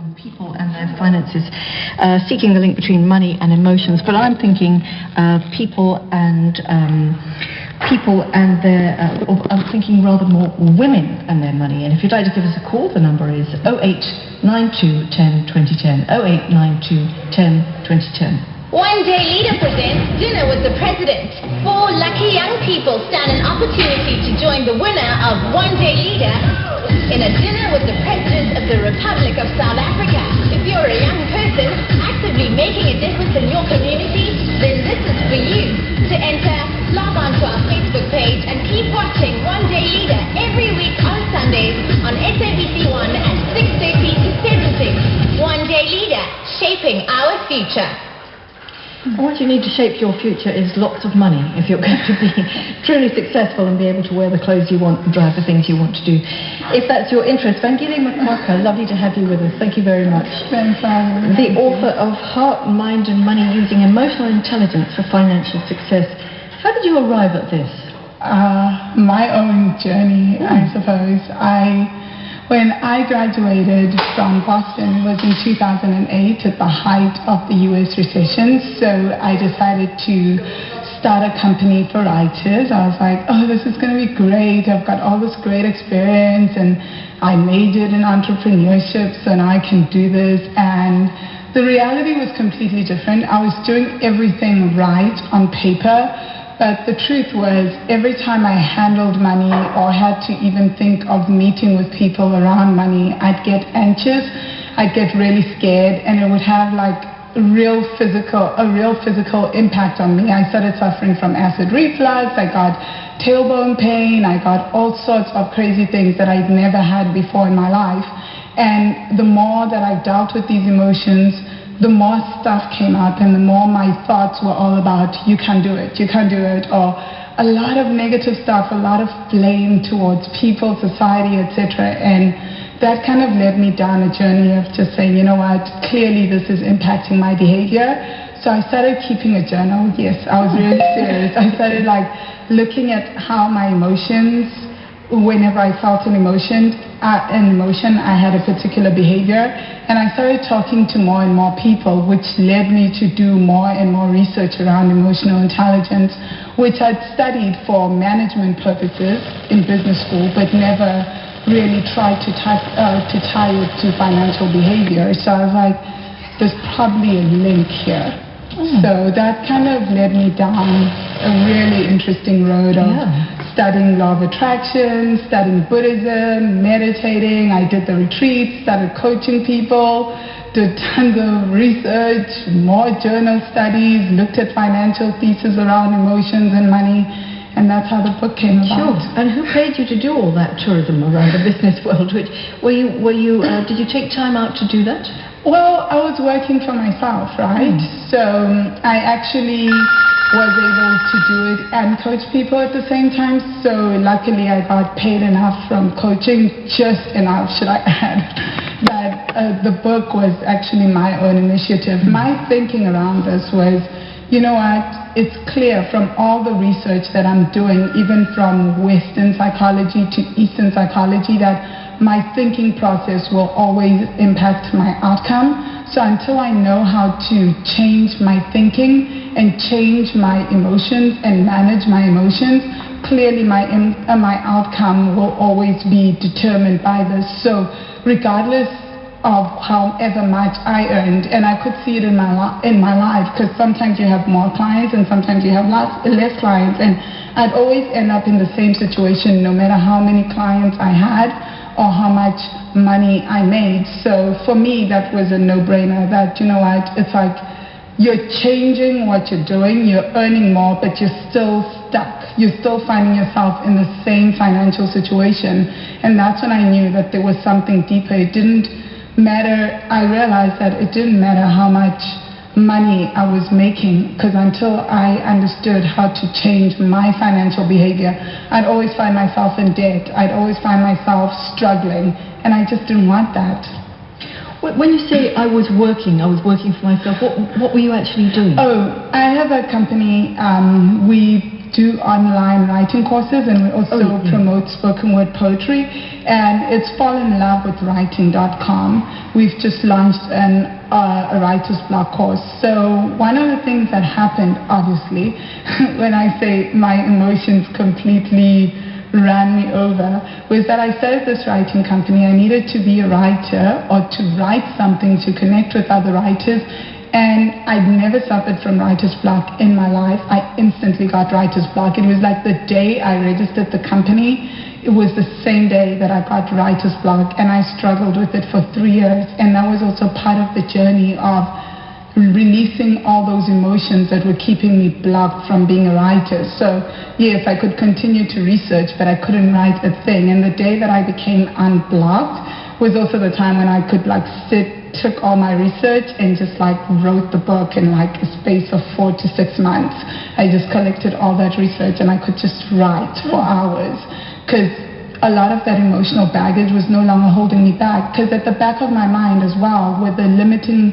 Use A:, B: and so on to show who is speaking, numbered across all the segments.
A: on people and their finances, seeking the link between money and emotions. But I'm thinking people and their, I'm thinking rather more women and their money. And if you'd like to give us a call, the number is 0892 10 2010, 0892 10 2010.
B: One Day Leader presents Dinner with the President. 4 lucky young people stand an opportunity to join the winner of One Day Leader in a dinner with the President of the Republic of South Africa. If you're a young person actively making a difference in your community, then this is for you. To enter, log on to our Facebook page and keep watching One Day Leader every week on Sundays on SABC1 at 6:30 to 7:30. One Day Leader, shaping our future.
A: What you need to shape your future is lots of money if you're going to be truly successful and be able to wear the clothes you want and drive the things you want to do. If that's your interest, Vangile Makwakwa, lovely to have you with us. Thank you very much.
C: Thanks,
A: the author of Heart, Mind and Money Using Emotional Intelligence for Financial Success. How did you arrive at this?
C: My own journey, I suppose. When I graduated from Boston, it was in 2008 at the height of the US recession, so I decided to start a company for writers. I was like, oh, this is going to be great. I've got all this great experience and I majored in entrepreneurship, so now I can do this. And the reality was completely different. I was doing everything right on paper, but the truth was, every time I handled money or had to even think of meeting with people around money, I'd get anxious, I'd get really scared, and it would have like a real physical impact on me. I started suffering from acid reflux, I got tailbone pain, I got all sorts of crazy things that I'd never had before in my life. And the more that I dealt with these emotions, the more stuff came up and the more my thoughts were all about, you can't do it, or a lot of negative stuff, a lot of blame towards people, society, etc. And that kind of led me down a journey of just saying, you know what, clearly this is impacting my behavior. So I started keeping a journal. Yes, I was really serious. I started like looking at how my emotions, whenever I felt an emotion, I had a particular behavior, and I started talking to more and more people, which led me to do more and more research around emotional intelligence, which I'd studied for management purposes in business school, but never really tried to tie it to financial behavior. So I was like, there's probably a link here. So that kind of led me down a really interesting road of studying law of attraction, studying Buddhism, meditating. I did the retreats, started coaching people, did tons of research, more journal studies, looked at financial thesis around emotions and money, and that's how the book came about.
A: Sure. And who paid you to do all that tourism around the business world? Did you take time out to do that?
C: Well, I was working for myself, right? So I actually was able to do it and coach people at the same time. So luckily I got paid enough from coaching, just enough, should I add, that the book was actually my own initiative. My thinking around this was, you know what, it's clear from all the research that I'm doing, even from Western psychology to Eastern psychology, that my thinking process will always impact my outcome. So until I know how to change my thinking and change my emotions and manage my emotions, clearly my outcome will always be determined by this. So regardless of however much I earned, and I could see it in my life, because sometimes you have more clients and sometimes you have less clients, and I'd always end up in the same situation no matter how many clients I had or how much money I made. So for me, that was a no-brainer, that, you know what, it's like you're changing what you're doing, you're earning more, but you're still stuck. You're still finding yourself in the same financial situation. And that's when I knew that there was something deeper. It didn't matter, I realized that it didn't matter how much money I was making, because until I understood how to change my financial behavior, I'd always find myself in debt. I'd always find myself struggling, and I just didn't want that.
A: When you say I was working for myself, what were you actually doing?
C: Oh, I have a company. We do online writing courses, and we also promote spoken word poetry, and it's fallinlovewithwriting.com. We've just launched a writer's block course. So one of the things that happened, obviously, when I say my emotions completely ran me over, was that I started this writing company. I needed to be a writer or to write something to connect with other writers. And I'd never suffered from writer's block in my life. I instantly got writer's block. It was like the day I registered the company, it was the same day that I got writer's block, and I struggled with it for 3 years. And that was also part of the journey of releasing all those emotions that were keeping me blocked from being a writer. So yes, I could continue to research, but I couldn't write a thing. And the day that I became unblocked was also the time when I could took all my research and just wrote the book in a space of 4 to 6 months. I just collected all that research and I could just write for hours, because a lot of that emotional baggage was no longer holding me back, because at the back of my mind as well were the limiting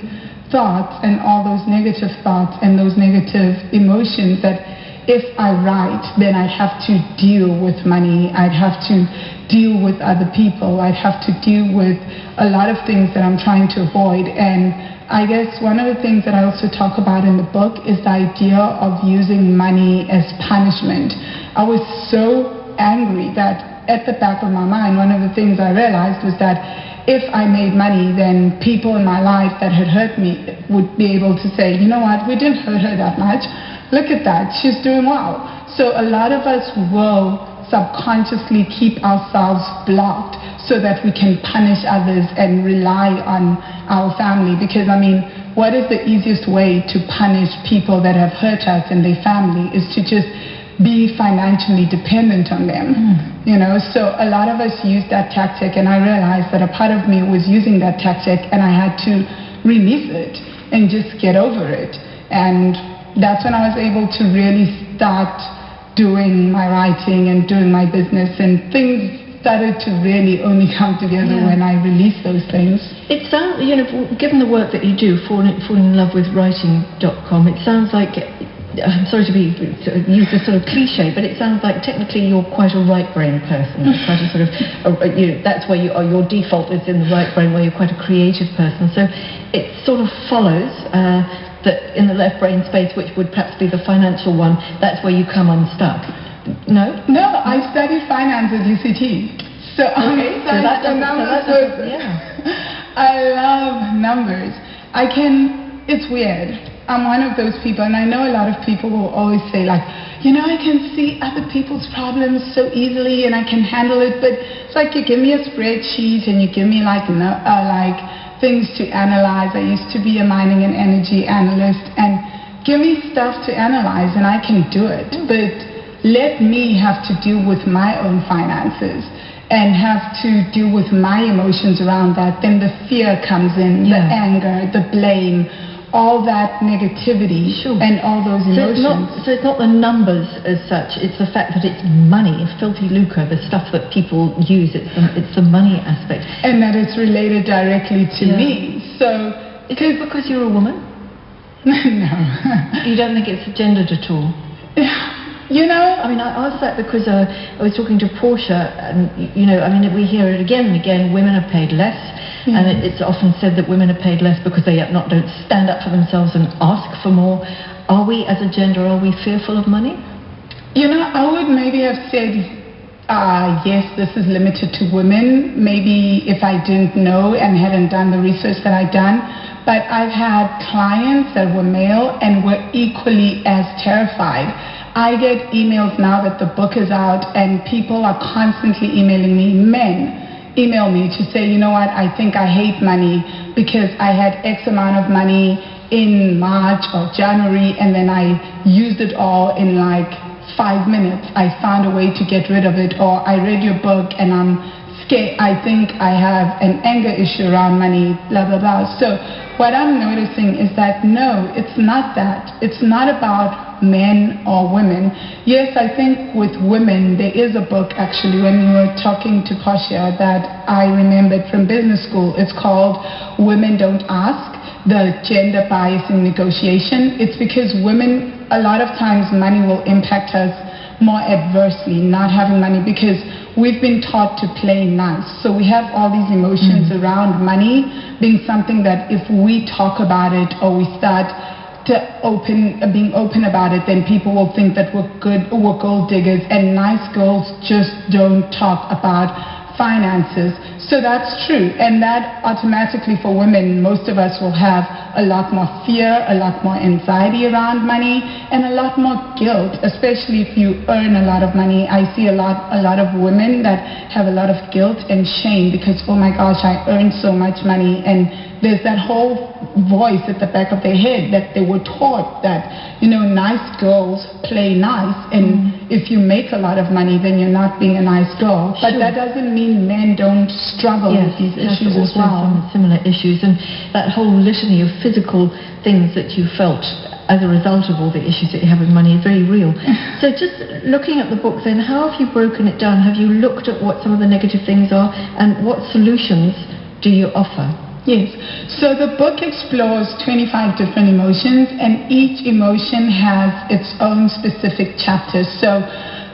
C: thoughts and all those negative thoughts and those negative emotions that if I write, then I'd have to deal with money, I'd have to deal with other people, I'd have to deal with a lot of things that I'm trying to avoid. And I guess one of the things that I also talk about in the book is the idea of using money as punishment. I was so angry that at the back of my mind, one of the things I realized was that if I made money, then people in my life that had hurt me would be able to say, you know what, we didn't hurt her that much. Look at that, she's doing well. So a lot of us will subconsciously keep ourselves blocked so that we can punish others and rely on our family. Because, I mean, what is the easiest way to punish people that have hurt us and their family is to just be financially dependent on them. You know, so a lot of us use that tactic, and I realized that a part of me was using that tactic, and I had to release it and just get over it. And that's when I was able to really start doing my writing and doing my business, and things started to really only come together when I released those things.
A: It sounds, you know, given the work that you do, falling in love with writing.com, it sounds like, I'm sorry to use this sort of cliche, but it sounds like technically you're quite a right-brain person. It's quite a sort of, that's where your default is in the right brain, where you're quite a creative person. So it sort of follows that in the left brain space, which would perhaps be the financial one, that's where you come unstuck. No? No,
C: I studied finance at UCT. So I studied the numbers. I love numbers. It's weird. I'm one of those people, and I know a lot of people will always say, you know, I can see other people's problems so easily and I can handle it, but it's like you give me a spreadsheet and you give me things to analyze. I used to be a mining and energy analyst, and give me stuff to analyze and I can do it. But let me have to deal with my own finances and have to deal with my emotions around that. Then the fear comes in, the anger, the blame, all that negativity and all those emotions.
A: So it's not the numbers as such, it's the fact that it's money, filthy lucre, the stuff that people use, it's the money aspect.
C: And that it's related directly to me. So
A: is it because you're a woman?
C: No.
A: You don't think it's gendered at all?
C: You know,
A: I mean, I asked that because I was talking to Portia, and you know, I mean, we hear it again and again. Women are paid less, and it's often said that women are paid less because they don't stand up for themselves and ask for more. Are we, as a gender, are we fearful of money?
C: You know, I would maybe have said, yes, this is limited to women. Maybe if I didn't know and hadn't done the research that I'd done. But I've had clients that were male and were equally as terrified. I get emails now that the book is out, and people are constantly emailing me. Men email me to say, you know what, I think I hate money because I had X amount of money in March or January, and then I used it all in 5 minutes. I found a way to get rid of it. Or I read your book and I'm scared. I think I have an anger issue around money, blah, blah, blah. So what I'm noticing is that, no, it's not that. It's not about men or women. Yes, I think with women, there is a book actually when we were talking to Portia that I remembered from business school. It's called Women Don't Ask, the Gender Bias in Negotiation. It's because women, a lot of times money will impact us more adversely, not having money, because we've been taught to play nice. So we have all these emotions around money being something that if we talk about it or we start being open about it, then people will think that we're gold diggers, and nice girls just don't talk about finances. So that's true, and that automatically for women, most of us will have a lot more fear, a lot more anxiety around money, and a lot more guilt, especially if you earn a lot of money. I see a lot of women that have a lot of guilt and shame because, oh my gosh, I earned so much money, and there's that whole voice at the back of their head that they were taught that, nice girls play nice, and if you make a lot of money, then you're not being a nice girl. But that doesn't mean men don't struggle with these issues as well.
A: Some similar issues, and that whole litany of physical things that you felt as a result of all the issues that you have with money is very real. So just looking at the book then, how have you broken it down? Have you looked at what some of the negative things are, and what solutions do you offer?
C: Yes. So the book explores 25 different emotions, and each emotion has its own specific chapter. So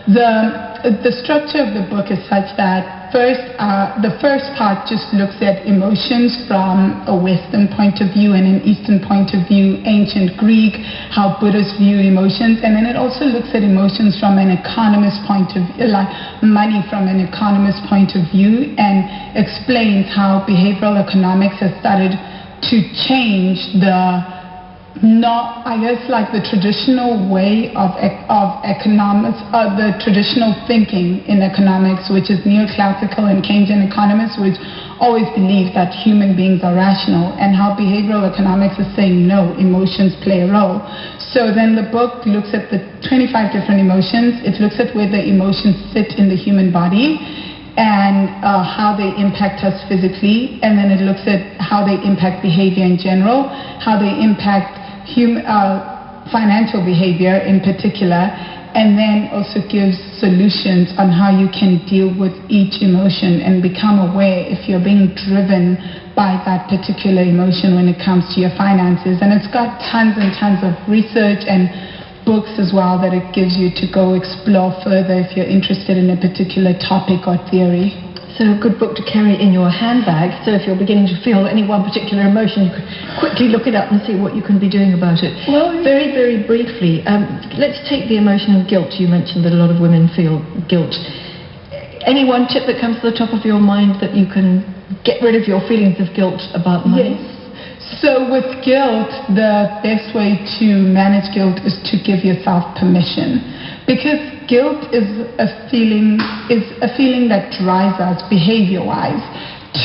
C: the structure of the book is such that the first part just looks at emotions from a Western point of view and an Eastern point of view, ancient Greek, how Buddhists view emotions, and then it also looks at emotions from an economist point of view, like money from an economist point of view, and explains how behavioral economics has started to change the traditional way of economics, the traditional thinking in economics, which is neoclassical and Keynesian economists, which always believe that human beings are rational, and how behavioral economics is saying no, emotions play a role. So then the book looks at the 25 different emotions. It looks at where the emotions sit in the human body, and how they impact us physically, and then it looks at how they impact behavior in general, how they impact financial behavior in particular, and then also gives solutions on how you can deal with each emotion and become aware if you're being driven by that particular emotion when it comes to your finances. And it's got tons and tons of research and books as well that it gives you to go explore further if you're interested in a particular topic or theory.
A: So a good book to carry in your handbag, so if you're beginning to feel any one particular emotion, you could quickly look it up and see what you can be doing about it. Well, very, very briefly, let's take the emotion of guilt. You mentioned that a lot of women feel guilt. Any one tip that comes to the top of your mind that you can get rid of your feelings of guilt about money?
C: Yes. So with guilt, the best way to manage guilt is to give yourself permission, because guilt is a feeling that drives us behavior-wise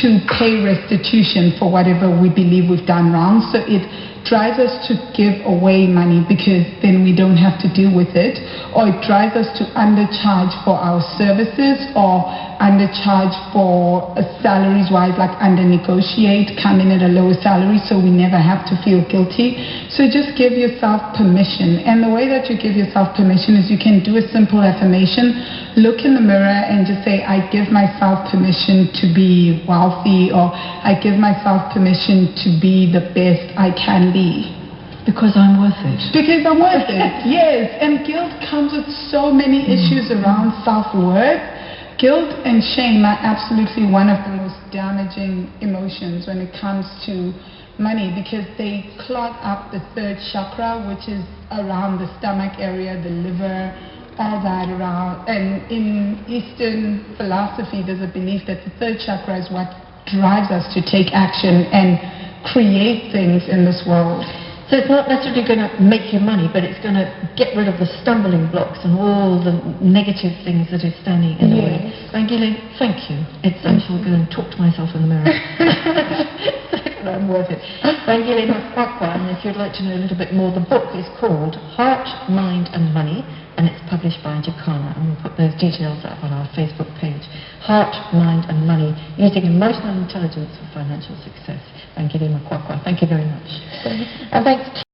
C: to pay restitution for whatever we believe we've done wrong. So it drives us to give away money because then we don't have to deal with it, or it drives us to undercharge for our services, or undercharge for salaries wise, like under negotiate, come in at a lower salary so we never have to feel guilty. So just give yourself permission, and the way that you give yourself permission is you can do a simple affirmation. Look in the mirror and just say, I give myself permission to be wealthy, or I give myself permission to be the best I can be.
A: Because I'm worth it.
C: Because I'm worth it, yes. And guilt comes with so many issues around self-worth. Guilt and shame are absolutely one of the most damaging emotions when it comes to money, because they clog up the third chakra, which is around the stomach area, the liver, all that around. And in Eastern philosophy, there's a belief that the third chakra is what drives us to take action and create things in this world.
A: So it's not necessarily going to make you money, but it's going to get rid of the stumbling blocks and all the negative things that are standing in the way. Vangile, thank you. I shall go and talk to myself in the mirror. I'm worth it. Vangile Makwakwa, and if you'd like to know a little bit more, the book is called Heart, Mind and Money, and it's published by Jacana, and we'll put those details up on our Facebook page. Heart, Mind and Money, using emotional intelligence for financial success. Vangile Makwakwa, thank you very much. And thanks.